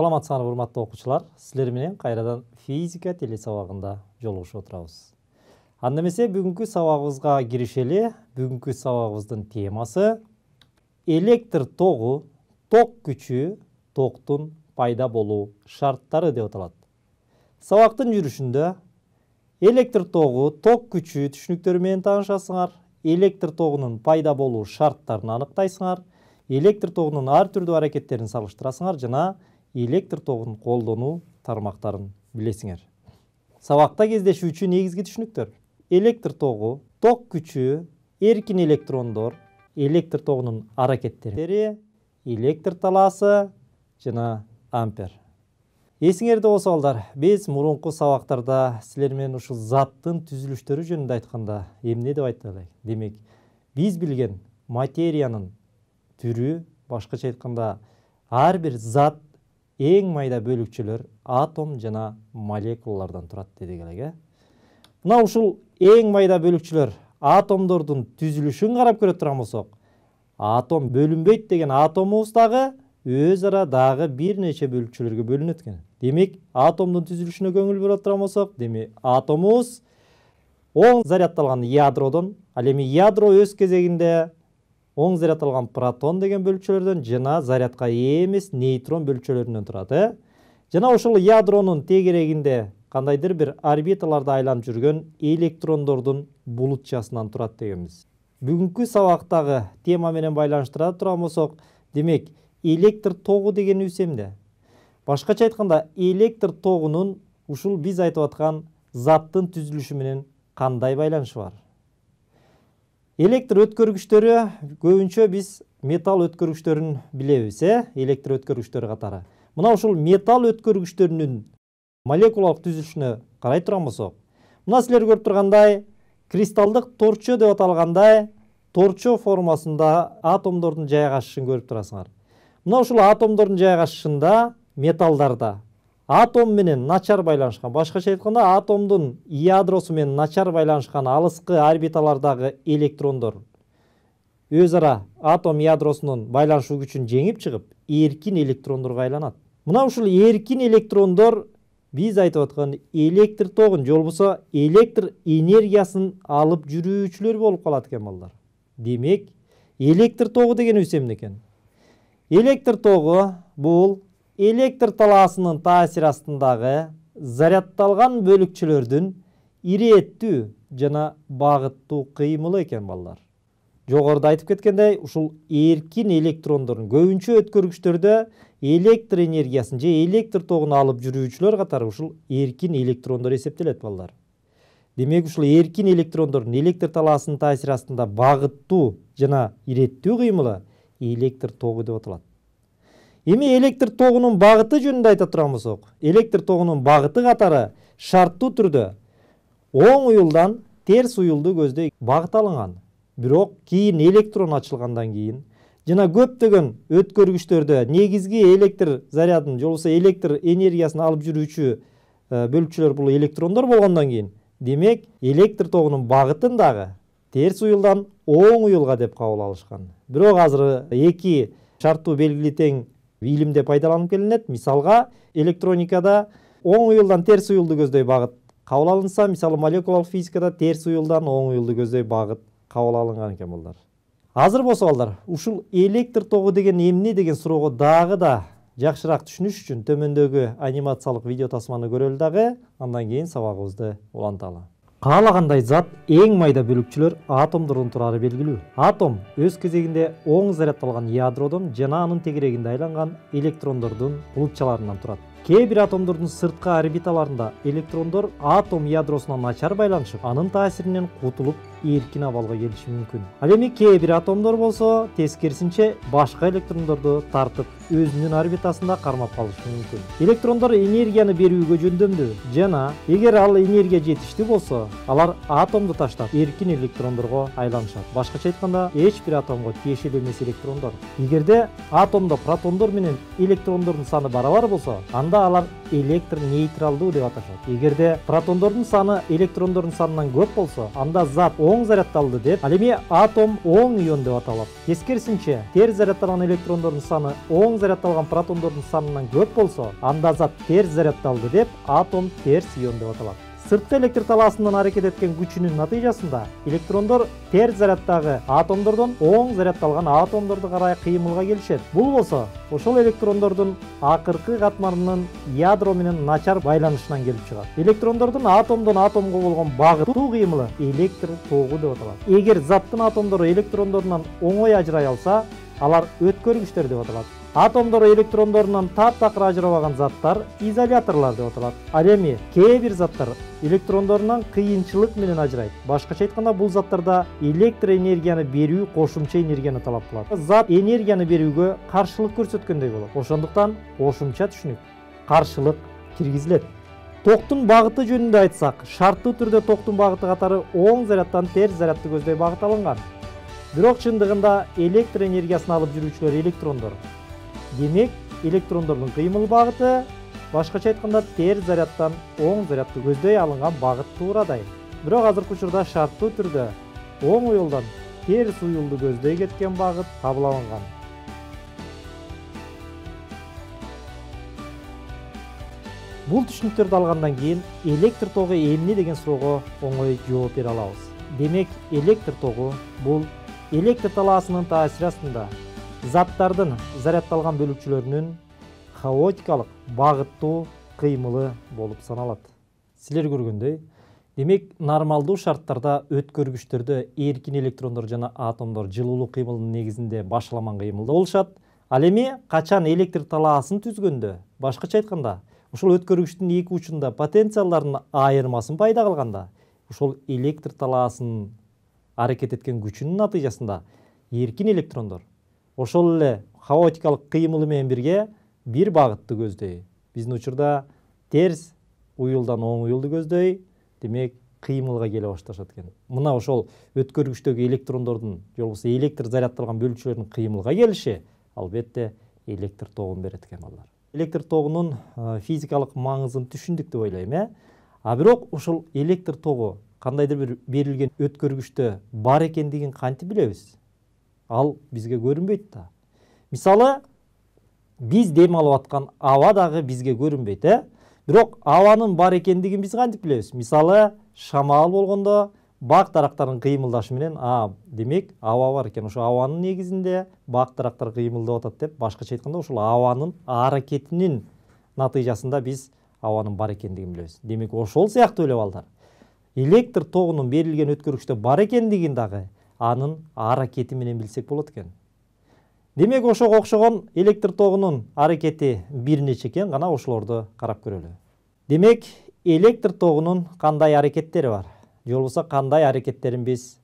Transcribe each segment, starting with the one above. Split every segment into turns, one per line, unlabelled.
Саламатсыздар урматтуу окуучулар. Силер менен кайрадан физика теле сабагында жолугушуп отурабыз. Анда эмесе бүгүнкү сабагыбызга киришели. Бүгүнкү сабагыбыздын темасы электр тогу, ток күчү, токтун пайда болуу шарттары деп аталат. Сабактын жүрүшүндө электр тогу, ток күчү түшүнүктөрү менен таанышасыңар. Электр тогунун пайда болуу шарттарын аныктайсыңар. Электр тогунун ар түрдүү аракеттерин салыштырасыңар жана электр тогун колдонуу тармактарын билесиңер. Сабакта кездешүүчү негизги түшүнүктөр: электр тогу, ток күчү, эркин электрондор, электр тогунун аракеттери, электр талаасы жана ампер. Эсиңерде болсо балдар, биз мурунку сабактарда силер менен ушул заттын түзүлүштөрү жөнүндө айтканда эмне деп айтты элек? Демек, биз билген материянын түрү, башкача айтканда, ар бир зат эң майда бөлүкчөлөр атом жана молекулалардан турат дедик элек. Мына ушул эң майда бөлүкчөлөр атомдордун түзүлүшүн карап көрө турган болсок, атом бөлүнбөйт деген атомубуз дагы өз ара дагы бир нече бөлүкчөлөргө бөлүнөт экен. Демек, атомдун түзүлүшүнө көңүл бурө турган болсок, демек атомубуз оң зарядталган ядродон, ал эми ядро өз кезегинде оң зарядталган протон деген бөлүкчөлөрдөн жана зарядка ээ эмес нейтрон бөлүкчөлөрүнөн турат. Жана ошол ядронун тегерегинде кандайдыр бир орбиталарда айланып жүргөн электрондордун булутчасынан турат дегенбиз. Бүгүнкү сабактагы тема менен байланыштыра турган болсок, демек электр тогу деген эмне? Башкача айтканда, электр тогунун ушул биз айтып аткан заттын түзүлүшү менен кандай байланышы бар? Электр өткөргүчтөрү көбүнчө биз металл өткөргүчтөрүн билебиз, электр өткөргүчтөрү катары. Мына ушул металл өткөргүчтөрүнүн молекулалык түзүлүшүнө карай турган болсок, мына силер көрүп тургандай, кристалдык торчо деп аталгандай торчо формасында атомдордун жайгашышын көрүп турасыңар. Мына ушул атомдордун жайгашышында металлдарда атом менен начар байланышкан, башкача айтканда, атомдун ядросу менен начар байланышкан алыскы орбиталардагы электрондор өз ара атом ядросунун байланышуу күчүн жеңип чыгып, эркин электрондорго айланат. Мына ушул эркин электрондор биз айтып аткан электр тогун, же болбосо электр энергиясын алып жүрүүчүлөр болуп калат экен балдар. Демек, электр тогу деген эмне экен? Электр тогу бул электр талаасынын таасири астындагы зарядталган бөлүкчөлөрдүн ирэттүү жана багыттуу кыймылы экен балдар. Жогоруда айтып кеткендей, ушул эркин электрондордун көбүнчө өткөргүчтөрдө электр энергиясын же электр тогун алып жүрүүчүлөр катары ушул эркин электрондор эсептелет балдар. Демек, ушул эркин электрондордун электр талаасынын таасири астында багыттуу жана ирэттүү кыймылы электр тогу деп аталат. Эми электр тогунун багыты жөнүндө айта турган болсок, электр тогунун багыты катары шарттуу түрдө оң уюлдан терс уюлду көздөй багыт алынган. Бирок кийин электрон ачылгандан кийин жана көптөгөн өткөргүчтөрдө негизги электр зарядын, же болбосо электр энергиясын алып жүрүүчү бөлүкчөлөр бул электрондор болгондон кийин, демек, электр тогунун багытын дагы терс уюлдан оң уюлга деп кабыл алышкан. Бирок азыр эки шарттуу белгили тең илимде пайдаланып келинет. Мисалга, электроникада оң уюлдан терс уюлду көздөй багыт кабыл алынса, мисалы молекулалык физикада терс уюлдан оң уюлду көздөй багыт кабыл алынган экен балдар. Азыр болсо балдар, ушул электр тогу деген эмне деген суроого дагы да жакшыраак түшүнүш үчүн төмөндөгү анимациялык видео тасманы көрөлү дагы, андан кийин сабагыбызды уланталы. Каалагандай зат эң майда бөлүкчөлөр атомдордон турары белгилүү. Атом өз кезегинде оң зарядталган ядродон жана анын тегерегинде айланган электрондордун булутчаларынан турат. Кээ бир атомдордун сырткы орбиталарында электрондор атом ядросуна начар байланышып, анын таасиринен кутулуп, эркин абалга келиши мүмкүн. Ал эми кээ бир атомдор болсо тескерисинче башка электрондорду тартып, өзүнүн орбитасында кармап калышы мүмкүн. Электрондор энергияны берүүгө жөндөмдүү жана эгер ал энергия жетиштүү болсо, алар атомду таштап, эркин электрондорго айланышат. Башкача айтканда, эч бир атомго тиешелүү эмес электрондор. Эгерде атомдо протондор менен электрондордун саны барабар болсо, анда алар электр нейтралдуу деп аташат. Эгерде протондордун саны электрондордун санынан көп болсо, анда зат оң зарядталды деп, ал эми атом оң ион деп аталат. Тескерисинче, терс зарядталган электрондордун саны оң зарядталган протондордун санынан көп болсо, анда зат терс зарядталды деп, атом терс ион деп аталат. Сырткы электр талаасынан аракет эткен күчүнүн натыйжасында электрондор терс заряддагы атомдордон оң зарядталган атомдорду карай кыймылга келишет. Бул болсо, ошол электрондордун акыркы катмарынын ядро менен начар байланышынан келип чыгат. Электрондордун атомдон атомго болгон багытуу кыймылы электр тогу деп аталат. Эгер заттын атомдору электрондорунан оңой ажырай алса, алар өткөргүчтөр деп аталат. Атомдору электрондорунан таптакыр ажырабаган заттар изоляторлор деп аталат. Ал эми кээ бир заттар электрондорунан кыйынчылык менен ажырайт. Башкача айтканда, бул заттарда электр энергияны берүү кошумча энергияны талап кылат. Зат энергияны берүүгө каршылык көрсөткөндөй болот. Ошондуктан кошумча түшүнүк, каршылык киргизилет. Токтун багыты жөнүндө айтсак, шарттуу түрдө токтун багыты катары оң зарядтан терс зарядты көздөй багыт алынган. Бирок чындыгында электр энергиясын алып жүрүүчүлөр электрондор. Демек, электрондордун кыймыл багыты башкача айтканда терс зарядтан оң зарядты көздөй алынган багыт туурадай. Бирок азыркы учурда шарттуу түрдө оң уюлдан терс уюлду көздөй кеткен багыт кабыл алынган. Бул түшүнүктөрдү алгандан кийин электр тогу эмне деген суроого оңой жооп бере алабыз. Демек, электр тогу бул электр талаасынын таасири астында заттардын зарядталган бөлүкчөлөрүнүн хаотикалык багыттуу кыймылы болуп саналат. Силер көргөндөй, демек нормалдуу шарттарда өткөргүчтөрдө эркин электрондор жана атомдор жылуулук кыймылынын негизинде башаламан кыймылда болушат. Ал эми качан электр талаасын түзгөндө, башкача айтканда, ошол өткөргүчтүн эки учунда потенциалдардын айырмасын пайда кылганда, ошол электр талаасын аракет эткен күчүнүн натыйжасында эркин электрондор ошол эле хаотикалык кыймылы менен бирге бир багытты көздөй. Биздин учурда терс уюлдан оң уюлду көздөй, демек кыймылга келе башташат экен. Мына ошол өткөргүчтөгү электрондордун же болбосо электр зарядталган бөлүкчөлөрдүн кыймылга келиши албетте электр тогун берет экен балдар. Электр тогунун физикалык маңызын түшүндүк деп ойлойм, А бирок ошол электр тогу кандайдыр бир берилген өткөргүчтө бар экендигин кантип билебиз? Ал бизге көрүнбөйт да. Мисалы, биз дем алып аткан аба дагы бизге көрүнбөйт, Бирок абанын бар экендигин биз кантип билебиз? Мисалы, шамал болгондо бак дарактардын кыймылдашы менен, демек аба бар экен. Ошо абанын негизинде бак дарактар кыймылдап атат деп, башкача айтканда, ошол абанын аракетинин натыйжасында биз абанын бар экендигин билебиз. Демек, ошол сыяктуу эле балдар. Электр тогунун берилген өткөргүчтө бар экендигин дагы анын аракети менен билсек болот экен. Демек, ошого окшогон электр тогунун аракети бир нече экен, гана ошолорду карап көрөлү. Демек, электр тогунун кандай аракеттери бар? Же болбосо кандай аракеттерин биз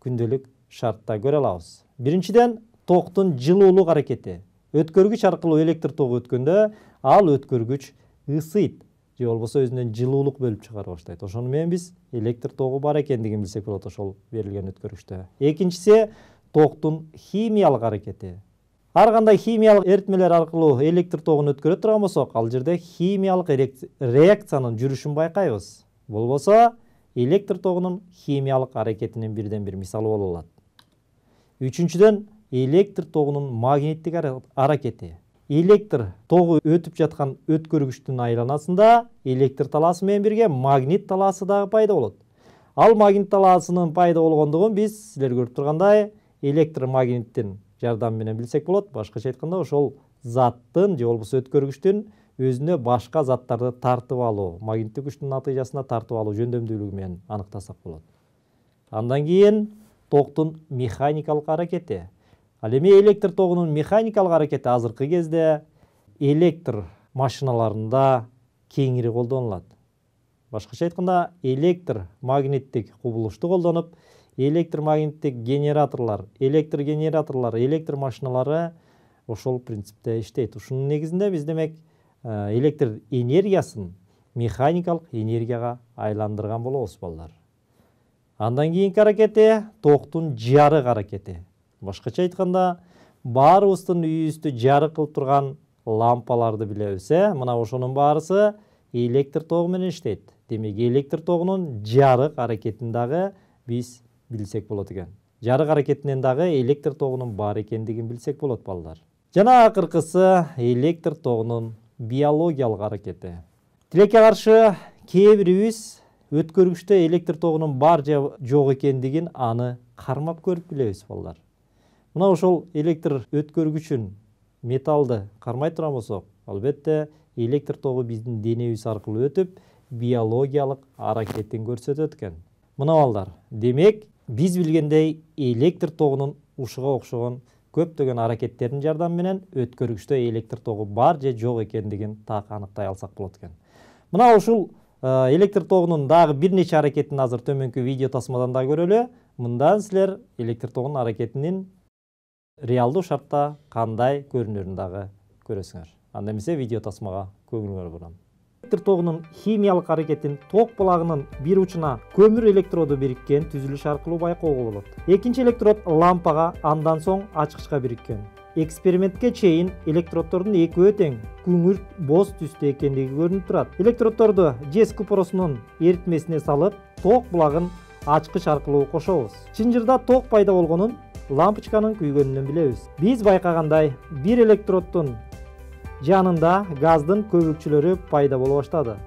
күндөлүк шартта көрө алабыз? Биринчиден, токтун жылуулук аракети. Өткөргүч аркылуу электр тогу өткөндө, ал өткөргүч ысыйт, же болбосо өзүнөн жылуулук бөлүп чыгара баштайт. Ошону менен биз электр тогу бар экендигин билсек болот ошол берилген өткөргүчтө. Экинчиси, токтун химиялык аракети. Ар кандай химиялык эритмелер аркылуу электр тогун өткөрө турган болсок, ал жерде химиялык реакциянын жүрүшүн байкайбыз. Болбосо, электр тогунун химиялык аракетинин бирден бир мисалы боло алат. Үчүнчүдөн, электр тогунун магниттик аракети. Электр тогу өтүп жаткан өткөргүчтүн айланасында электр талаасы менен бирге магнит талаасы дагы пайда болот. Ал магнит талаасынын пайда болгондугун биз силер көрүп тургандай электромагниттин жардамы менен билсек болот. Башкача айтканда, ошол заттын же болбосо өткөргүчтүн өзүнө башка заттарды тартып алуу, магниттик күчтүн натыйжасында тартып алуу жөндөмдүүлүгү менен аныктасак болот. Андан кийин токтун механикалык аракети. Ал эми электр тогунун механикалык аракети азыркы кезде электр машиналарында кеңири колдонулат. Башкача айтканда, электр магниттик кубулушту колдонуп, электромагниттик генераторлор, электр машиналары ошол принципте иштейт. Ушунун негизинде биз демек электр энергиясын механикалык энергияга айландырган болобуз балдар. Андан кийинки аракети токтун жарык аракети. Башкача айтканда, баарыбыздын үйүбүздү жарык кылып турган лампаларды билебиз, Мына ошонун баарысы электр тогу менен иштейт. Демек, электр тогунун жарык аракетин дагы биз билсек болот экен. Жарык аракетинен дагы электр тогунун бар экендигин билсек болот балдар. Жана акыркысы электр тогунун биологиялык аракети. Тилекке каршы кээ бирибиз өткөргүчтө электр тогунун бар же жок экендигин аны кармап көрүп билебиз балдар. Мына ошол электр өткөргүчүн металлды кармай турган болсок, албетте электр тогу биздин денебиз аркылуу өтүп, биологиялык аракетин көрсөтөт экен. Мына балдар, демек биз билгендей электр тогунун ушуга окшогон көптөгөн аракеттердин жардамы менен өткөргүчтө электр тогу бар же жок экендигин так аныктай алсак болот экен. Мына ушул электр тогунун дагы бир нече аракетин азыр төмөнкү видео тасмадан да көрөлү. Мындан силер электр тогунун аракетинин реалдуу шартта кандай көрүнөрүн дагы көрөсүңөр. Анда эмесе видео тасмага көңүлүңөр бурам. Электр тогунун химиялык аракетин ток булагынын бир учуна көмүр электроду бириккен түзүлүш аркылуу байкоого болот. Экинчи электрод лампага, андан соң ачкычка бириккен. Экспериментке чейин электроддордун экөө тең күңүрт боз түстө экендиги көрүнүп турат. Электроддорду жез купоросунун эритмесине салып, ток булагын ачкыч аркылуу кошобуз. Чынжырда ток пайда болгонун лампочканын күйгөнүнөн билебиз. Биз байкагандай, бир электроддун жанында газдын көбүкчөлөрү пайда боло баштады.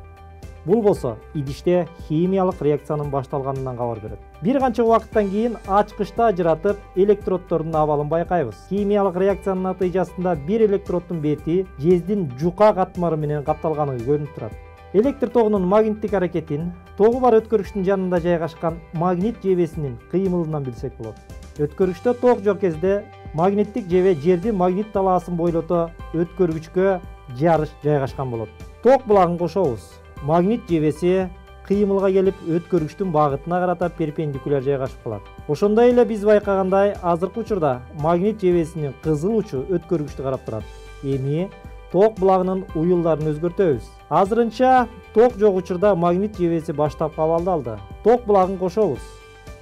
Бул болсо идиште химиялык реакциянын башталганынан кабар берет. Бир канча убакыттан кийин ачкычта ажыратып электроддордун абалын байкайбыз. Химиялык реакциянын натыйжасында бир электроддун бети жездин жука катмары менен капталганы көрүнүп турат. Электр тогунун магниттик аракетин тогу бар өткөргүчтүн жанында жайгашкан магнит жебесинин кыймылынан билсек болот. Өткөргүчтө ток жок кезде магниттик жебе жердин магнит талаасын бойлото өткөргүчкө жарыш жайгашкан болот. Ток булагын кошобуз. Магнит жебеси кыймылга келип өткөргүчтүн багытына карата перпендикуляр жайгашып калат. Ошондой эле биз байкагандай, азыркы учурда магнит жебесинин кызыл учу өткөргүчтү карап турат. Эми ток булагынын уюлдарын өзгөртөбүз. Азырынча ток жок учурда магнит жебеси баштапкы абалды алды. Ток булагын кошобуз.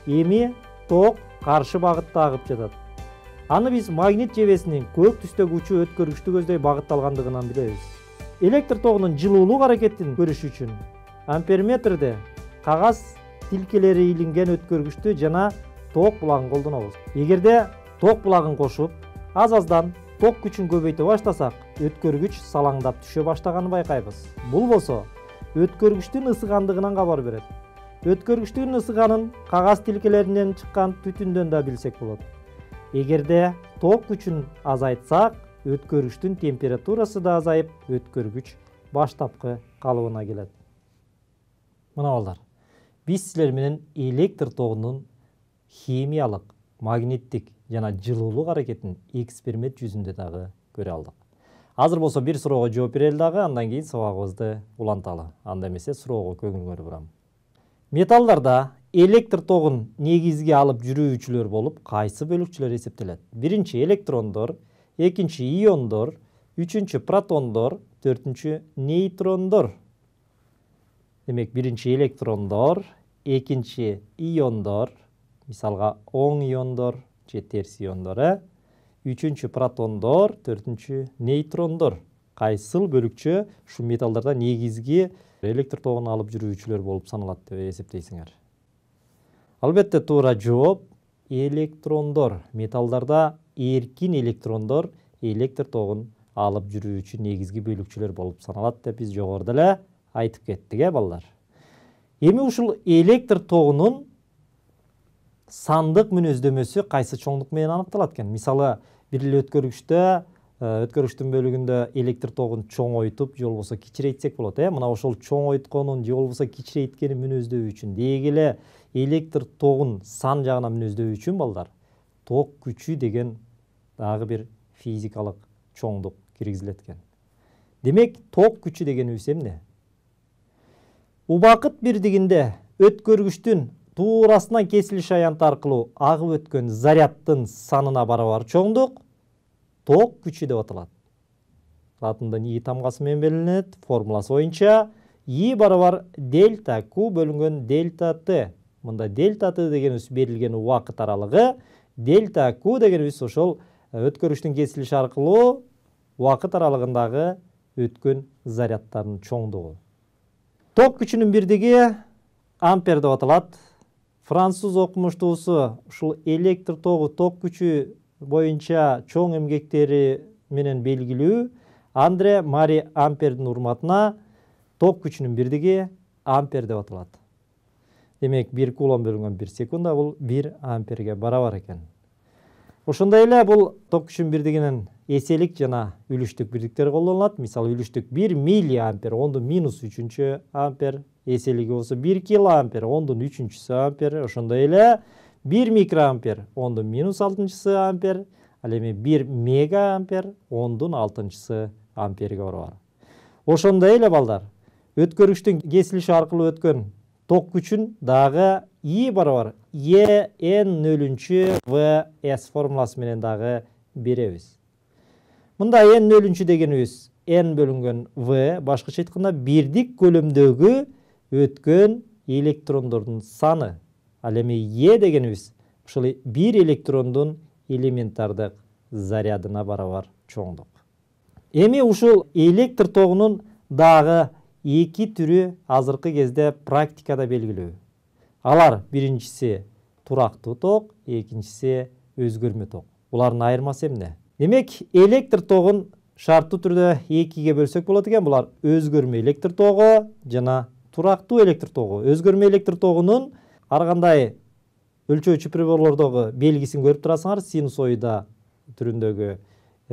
Эми ток каршы багытта агып жатат. Аны биз магнит жебесинин көк түстөгү учу өткөргүчтү көздөй багытталгандыгынан билебиз. Электр тогунун жылуулук аракетин көрүш үчүн амперметрде кагаз тилкелери илинген өткөргүчтү жана ток булагын колдонобуз. Эгерде ток булагын кошуп, аз-аздан ток күчүн көбөйтө баштасак, өткөргүч салаңдап түшө баштаганын байкайбыз. Бул болсо өткөргүчтүн ысыгандыгынан кабар берет. Өткөргүчтүн ысыганын кагаз тилкелеринен чыккан түтүндөн да билсек болот. Эгерде ток күчүн азайтсак, өткөргүчтүн температурасы да азайып, өткөргүч баштапкы калыбына келет. Мына балдар, биз силер менен электр тогунун химиялык, магниттик жана жылуулук аракетин эксперимент жүзүндө дагы көрө алдык. Азыр болсо бир суроого жооп берели дагы, андан кийин сабагыбызды уланталы. Анда эмесе суроого көңүлүңөрдү бурам. Металлдарда электр тогун негизги алып жүрүүчүлөр болуп кайсы бөлүкчүлөр эсептелет? Биринчи электрондор, экинчи иондор, үчүнчү протондор, төртүнчү нейтрондор. Демек, биринчи электрондор, экинчи иондор, мисалга оң иондор же терс иондор, үчүнчү протондор, төртүнчү нейтрондор. Кайсыл бөлүкчө шу металлдарда негизги электр тогун алып жүрүүчүлөр болуп саналат деп эсептейсиңер? Албетте туура жооп электрондор. Металлдарда эркин электрондор электр тогун алып жүрүүчү негизги бөлүкчүлөр болуп саналат деп биз жогоруда эле айтып кеттик, балдар. Эми ушул электр тогунун сандык мүнөздөмөсү кайсы чоңдук менен аныкталат экен? Мисалы, бир эле өткөргүчтүн бөлүгүндө электр тогун чоңойтуп же болбосо кичирейтсек болот, Мына ошол чоңойтконун же болбосо кичирейткенин мүнөздөүү үчүн, деги эле электр тогун сан жагынан мүнөздөүү үчүн балдар, ток күчү деген дагы бир физикалык чоңдук киргизилет экен. Демек, ток күчү дегенибиз эмне? Убакыт бирдигинде өткөргүчтүн туурасынан кесилиш аянты аркылуу агып өткөн заряддын санына барабар чоңдук ток күчү деп аталат. Латындан И тамгасы менен белгиленет. Формуласы боюнча И барабар дельта Q бөлүнгөн дельта Т. Мында дельта Т дегенибиз берилген убакыт аралыгы, дельта Q дегенибиз ошол өткөргүчтүн кесилиши аркылуу убакыт аралыгындагы өткөн заряддардын чоңдугу. Ток күчүнүн бирдиги ампер деп аталат. француз окумуштуусу ушул электр тогу ток күчү боюнча чоң эмгектери менен белгилүү Андре Мари Ампердин урматына ток күчүнүн бирдиги ампер деп аталат. Демек 1 кулон бөлүнгөн 1 секунда бул 1 амперге барабар экен. Ошондой эле бул ток күчүнүн бирдигинин эселик жана үлүштүк бирдиктери колдонулат. Мисалы үлүштүк 1 миллиампер 10^-3 ампер, эселиги болсо 1 килоампер 10^3 ампер, ошондой эле 1 микроампер 10^-6 ампер, ал эми 1 мегаампер 10^6 амперге барабар. Ошондой эле балдар, өткөргүчтүн кесилиши аркылуу өткөн ток күчүн дагы И барабар N0/VS формуласы менен дагы беребиз. Мында N0 дегенибиз N бөлүнгөн V, башкача айтканда бирдик көлөмдөгү өткөн электрондордун саны. Ал эми E дегенибиз ушул бир электрондун элементардык зарядына барабар чоңдук. Эми ушул электр тогунун дагы эки түрү азыркы кезде практикада белгилүү. Алар биринчиси турактуу ток, экинчиси өзгөрмө ток. Булардын айырмасы эмне? Демек, электр тогун шарттуу түрдө экиге бөлсөк болот экен. Булар өзгөрмө электр тогу жана турактуу электр тогу. Өзгөрмө электр тогунун ар кандай өлчөөчү приборлордогу белгисин көрүп турасыңар, синусоида түрүндөгү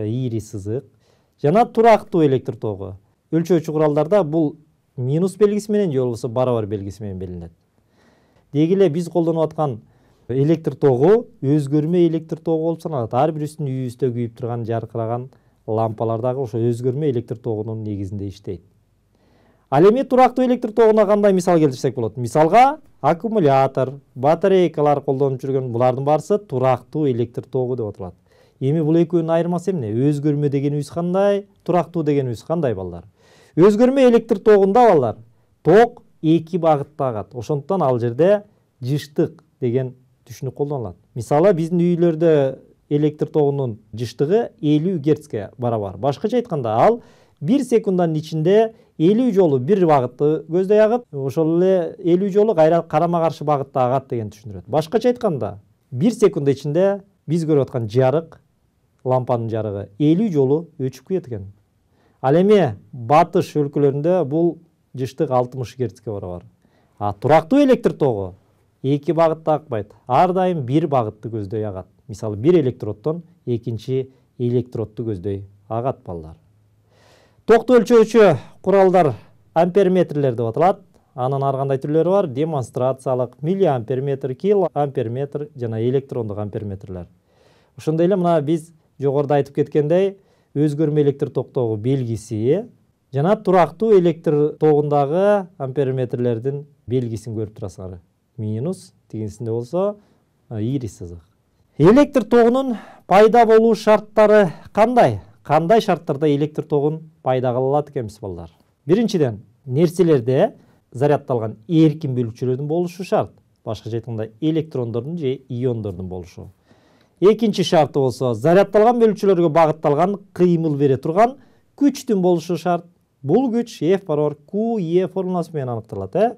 ийри сызык. Жана турактуу электр тогу. Өлчөөчү куралдарда бул минус белгиси менен же болбосо барабар белгиси менен белгиленет. Деги эле биз колдонуп аткан электр тогу өзгөрмө электр тогу болуп саналат. Ар бирисинин үйүбүздө күйүп турган жаркыраган лампалар дагы ошо өзгөрмө электр тогунун негизинде иштейт. Ал эми турактуу электр тогуна кандай мисал келтирсек болот? Мисалга аккумулятор, батарейкалар колдонуп жүргөн булардын барысы турактуу электр тогу деп аталат. Эми бул экөөнүн айырмасы эмне? Өзгөрмө дегенибиз кандай, турактуу дегенибиз кандай балдар? Өзгөрмө электр тогунда балдар ток эки багытта агат. Ошондуктан ал жерде жыштык деген түшүнүк колдонулат. Мисалы биздин үйлөрдө электр тогунун жыштыгы 50 Гц барабар. Башкача айтканда ал 1 секунддун ичинде 50 жолу бир багытты көздөй агып, ошол эле 50 жолу кайра карама каршы багытта агат деген түшүндүрөт. Башкача айтканда 1 секунд ичинде биз көрүп аткан жарык, лампанын жарыгы 50 жолу өчүп кетет экен. Ал эми батыш өлкөлөрүндө бул жыштык 60 Гц барабар. Турактуу электр тогу эки багытта акпайт. Ар дайым бир багытты көздөй агат. Мисалы бир электроддон экинчи электродду көздөй агат балдар. Токту өлчөөчү куралдар амперметрлер деп аталат. Анын ар кандай түрлөрү бар? Демонстрациялык, миллиамперметр, килоамперметр жана электрондук амперметрлер. Ошондой эле мына биз жогоруда айтып кеткендей, өзгөрмө электр токтогу белгиси жана турактуу электр тогундагы амперметрлердин белгисин көрүп турасыңар. Минус, тигинсинде болсо ийри сызык. Электр тогунун пайда болуу шарттары кандай? Кандай шарттарда электр тогун пайда кыла алат экенбиз балдар? Биринчиден, нерселерде зарядталган эркин бөлүкчөлөрдүн болушу шарт. Башкача айтканда электрондордун же иондордун болушу. Экинчи шарты болсо зарядталган бөлүкчөлөргө багытталган кыймыл бере турган күчтүн болушу шарт. Бул күч F барабар QE формуласы менен аныкталат.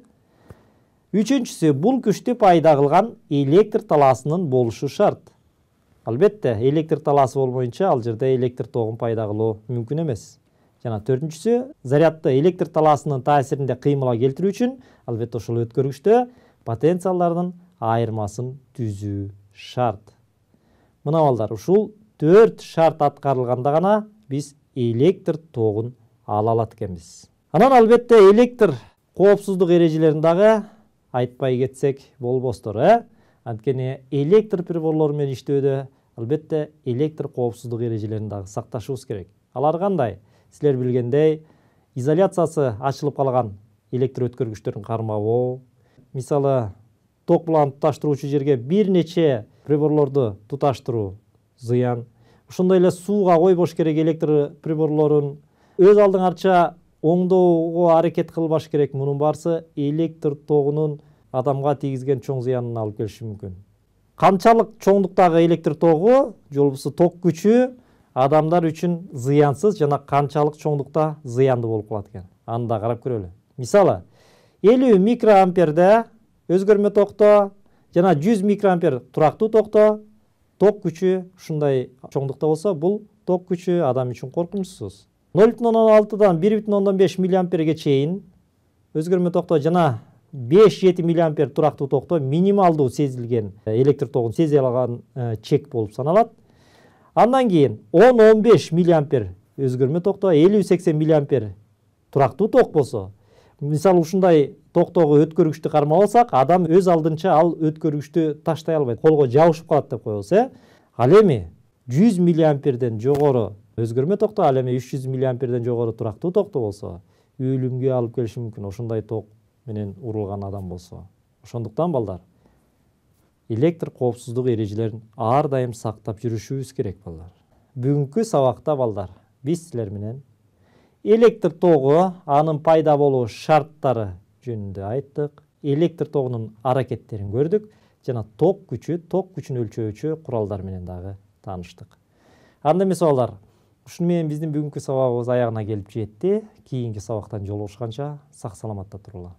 Үчүнчүсү, бул күчтү пайда кылган электр талаасынын болушу шарт. Албетте, электр талаасы болбоюнча ал жерде электр тогун пайда кылуу мүмкүн эмес. Жана төртүнчүсү, зарядты электр талаасынын таасиринде кыймылга келтирүү үчүн албетте ошол өткөргүчтө потенциалдардын айырмасын түзүү шарт. Мына балдар, ушул 4 шарт аткарылганда гана биз электр тогун ала алат экенбиз. Анан албетте электр коопсуздук эрежелерин дагы айтпай кетсек болбостор. Анткени электр приборлору менен иштөөдө албетте электр коопсуздук эрежелерин дагы сакташыбыз керек. Алар кандай? Силер билгендей, изоляциясы ачылып калган электр өткөргүчтөрдүн кармабоо, мисалы ток булагын туташтыруучу жерге бир нече приборлорду туташтыруу зыян. Ошондой эле сууга койбош керек электр приборлорун, өз алдыңарча оңдоого аракет кылбаш керек. Мунун барысы электр тогунун адамга тийгизген чоң зыянын алып келиши мүмкүн. Канчалык чоңдуктагы электр тогу, же болбосо ток күчү адамдар үчүн зыянсыз жана канчалык чоңдукта зыяндуу болуп калат экен. Аны да карап көрөлү. Мисалы, 50 микроамперде өзгөрмө токто жана 100 микроампер турактуу токто ток күчү ушундай чоңдукта болсо, бул ток күчү адам үчүн коркунучсуз. 0,16дан 1,5 миллиамперге чейин өзгөрмө токто жана 5-7 миллиампер турактуу токто минималдуу сезилген электр тогун сезе алган чек болуп саналат. Андан кийин 10-15 миллиампер өзгөрмө токто, 50-80 миллиампер турактуу ток болсо, мисалы ушундай токтогу өткөргүчтү кармап адам өз алдынча ал өткөргүчтү таштай албайт, колго жабышып калат деп коебуз. Ал эми 100 миллиамперден жогору өзгөрмө токто, ал эми 300 миллиамперден жогору турактуу токто болсо, өлүмгө алып келиши мүмкүн ошондой ток менен урулган адам болсо. Ошондуктан балдар, электр коопсуздук эрежелерин ар дайым сактап жүрүшүбүз керек балдар. Бүгүнкү сабакта балдар, биз силер менен электр тогу, анын пайда болуу шарттары жөнүндө айттык, электр тогунун аракеттерин көрдүк жана ток күчүн өлчөөчү куралдар менен дагы тааныштык. Анда эмесе балдар, ушуну менен биздин бүгүнкү сабагыбыз аягына келип жетти. Кийинки сабактан жолугушканча сак саламатта туруңар.